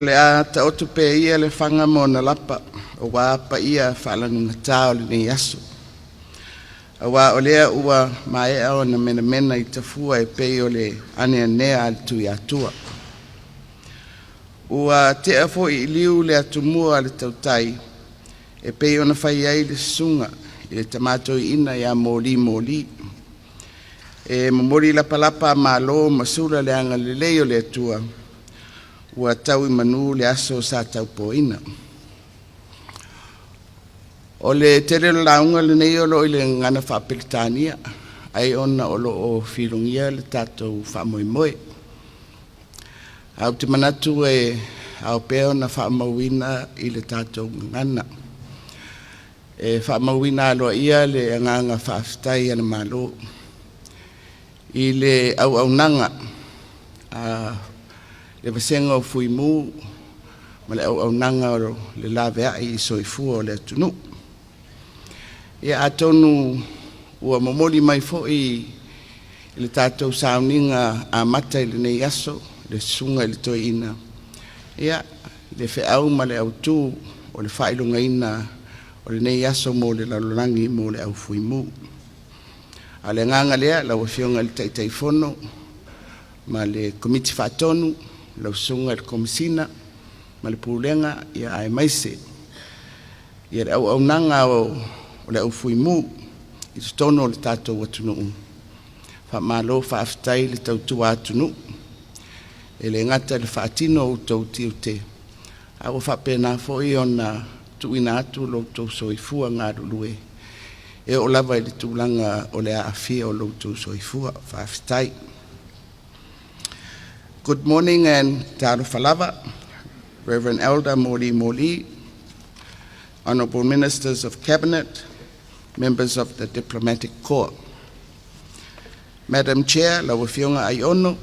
Le a ta otu pe ia le whanga mo na lapa, o wā pa ia whaalanunga tā o le nei aso. A wā o lea ua mai au na mena I tafua e pei o le ane nea al tui atua. Ua te afo I liu le atumua le tautai, e pei o na whai ai le sunga, I le tamatoi ina ia mōli. E momori lapa ma lo masula le anga le leo le atua, ua tau I manu le aso sa tau poina. O le tere launga le nei olo I le ngana whaapilitania, ai ona olo o whirungia le tātou whaamoimoe. Au te manatu e au peo na whaamauina I le tātou ngana. E whaamauina aloa ia le anganga whaafitai ana malo. I le au nanga, le vasenga o fuimu, ma le au nanga o le lavea I soifua o le atunu. Ia atonu ua momoli mai fo'i le tātou sauninga a mata I le nei aso, le sunga I le toi ina. Ia le whiau ma le au tū o le whailunga ina o le nei aso mo le lalolangi mo le au fuimu. A le nganga lea la Afioga le Tama'ita'i fono, ma le komiti whaatonu, la sunga le komisina, ma le pulenga ia ai maise. Ia le au nanga o le au fuimu, I tono le tātou atunu. Whamalo whaafitai le tautua atunu, e le ngata le whaatino o tau tiute. A o whapena foi ona tuina atu lo tau soifua ngā rulue. E o lava I le tūlanga o le Afioga o lo tau soifua whaafitai. Good morning and tāro whalava, Reverend Elder Moli, Honourable Ministers of Cabinet, members of the Diplomatic Corps. Madam Chair, la Afioga ai ono,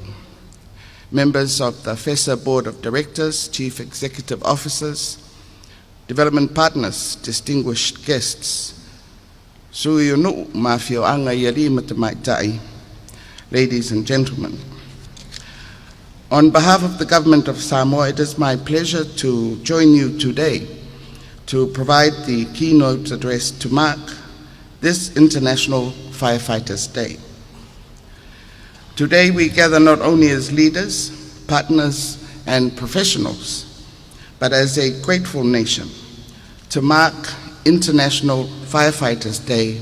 members of the FESA Board of Directors, Chief Executive Officers, Development Partners, distinguished guests, sui unu mafioanga iari Tama'ita'i, ladies and gentlemen. On behalf of the Government of Samoa, it is my pleasure to join you today to provide the keynote address to mark this International Firefighters Day. Today we gather not only as leaders, partners, and professionals, but as a grateful nation to mark International Firefighters Day,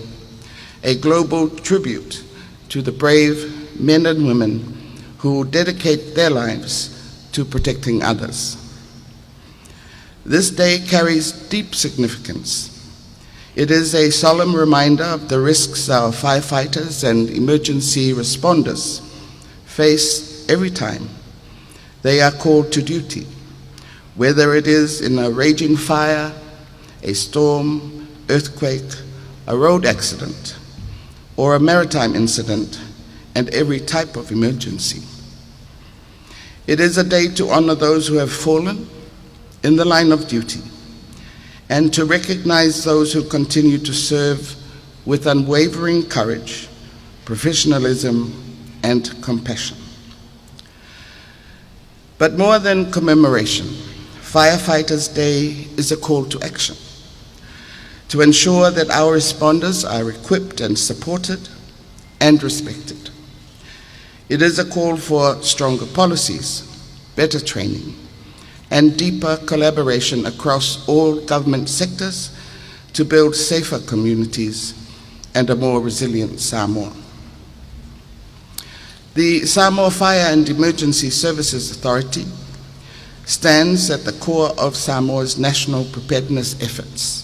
a global tribute to the brave men and women who dedicate their lives to protecting others. This day carries deep significance. It is a solemn reminder of the risks our firefighters and emergency responders face every time they are called to duty, whether it is in a raging fire, a storm, earthquake, a road accident, or a maritime incident, and every type of emergency. It is a day to honor those who have fallen in the line of duty and to recognize those who continue to serve with unwavering courage, professionalism, and compassion. But more than commemoration, Firefighters Day is a call to action to ensure that our responders are equipped and supported and respected. It is a call for stronger policies, better training, and deeper collaboration across all government sectors to build safer communities and a more resilient Samoa. The Samoa Fire and Emergency Services Authority stands at the core of Samoa's national preparedness efforts.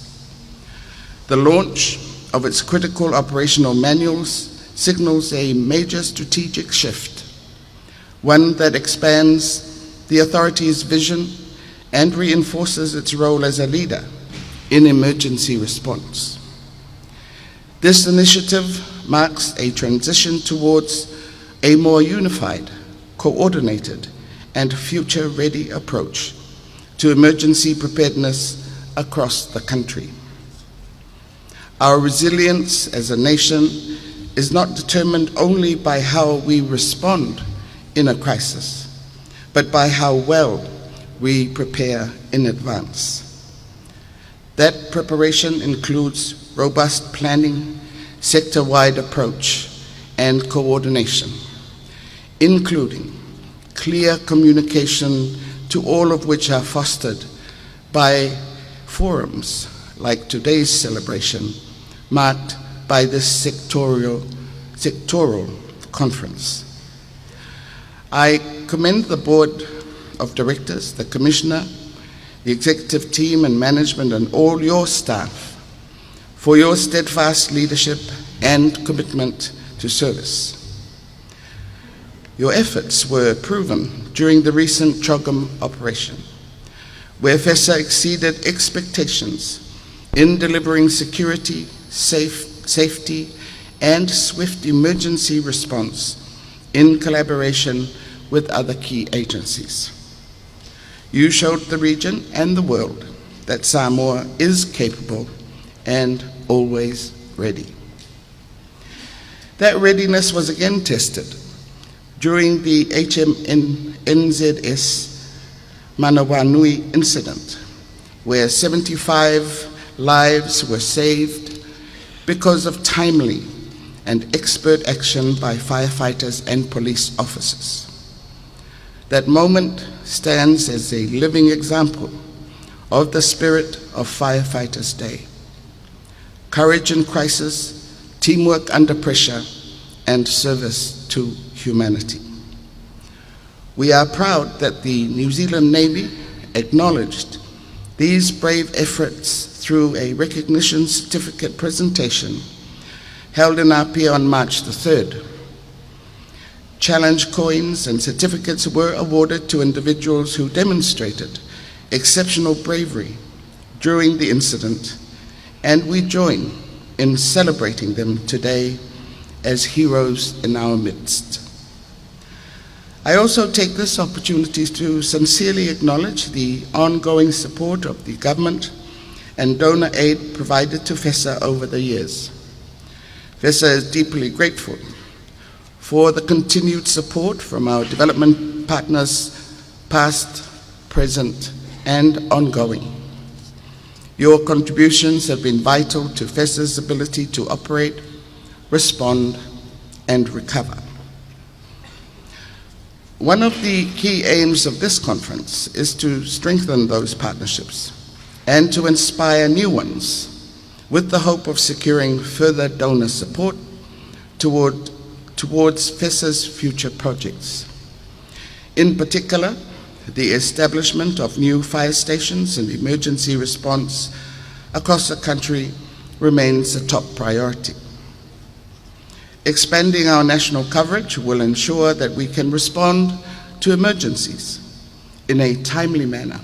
The launch of its critical operational manuals signals a major strategic shift, one that expands the authority's vision and reinforces its role as a leader in emergency response. This initiative marks a transition towards a more unified, coordinated, and future-ready approach to emergency preparedness across the country. Our resilience as a nation is not determined only by how we respond in a crisis, but by how well we prepare in advance. That preparation includes robust planning, sector-wide approach, and coordination, including clear communication, to all of which are fostered by forums like today's celebration, marked by this sectoral conference. I commend the Board of Directors, the Commissioner, the executive team and management, and all your staff for your steadfast leadership and commitment to service. Your efforts were proven during the recent Chogam operation, where FESA exceeded expectations in delivering security, safety, and swift emergency response in collaboration with other key agencies. You showed the region and the world that Samoa is capable and always ready. That readiness was again tested during the HMNZS Manawanui incident, where 75 lives were saved because of timely and expert action by firefighters and police officers. That moment stands as a living example of the spirit of Firefighters Day: courage in crisis, teamwork under pressure, and service to humanity. We are proud that the New Zealand Navy acknowledged these brave efforts through a recognition certificate presentation held in Apia on March the 3rd. Challenge coins and certificates were awarded to individuals who demonstrated exceptional bravery during the incident, and we join in celebrating them today as heroes in our midst. I also take this opportunity to sincerely acknowledge the ongoing support of the government and donor aid provided to FESA over the years. FESA is deeply grateful for the continued support from our development partners, past, present, and ongoing. Your contributions have been vital to FESA's ability to operate, respond, and recover. One of the key aims of this conference is to strengthen those partnerships and to inspire new ones, with the hope of securing further donor support towards FESA's future projects. In particular, the establishment of new fire stations and emergency response across the country remains a top priority. Expanding our national coverage will ensure that we can respond to emergencies in a timely manner,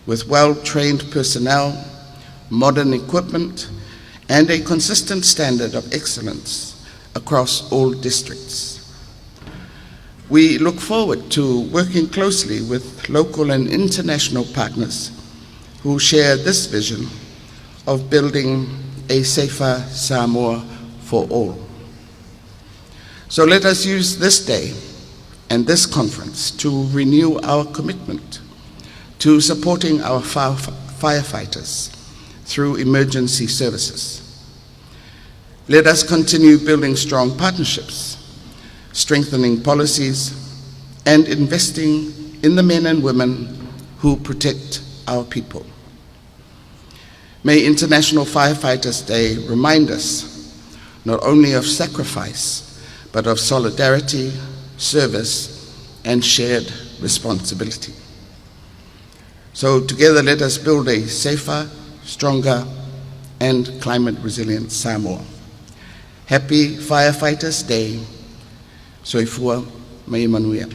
with well-trained personnel, modern equipment, and a consistent standard of excellence across all districts. We look forward to working closely with local and international partners who share this vision of building a safer Samoa for all. So let us use this day and this conference to renew our commitment to supporting our firefighters through emergency services. Let us continue building strong partnerships, strengthening policies, and investing in the men and women who protect our people. May International Firefighters Day remind us not only of sacrifice, but of solidarity, service, and shared responsibility. So together let us build a safer, stronger, and climate-resilient Samoa. Happy Firefighters Day. Soifua mai manuia.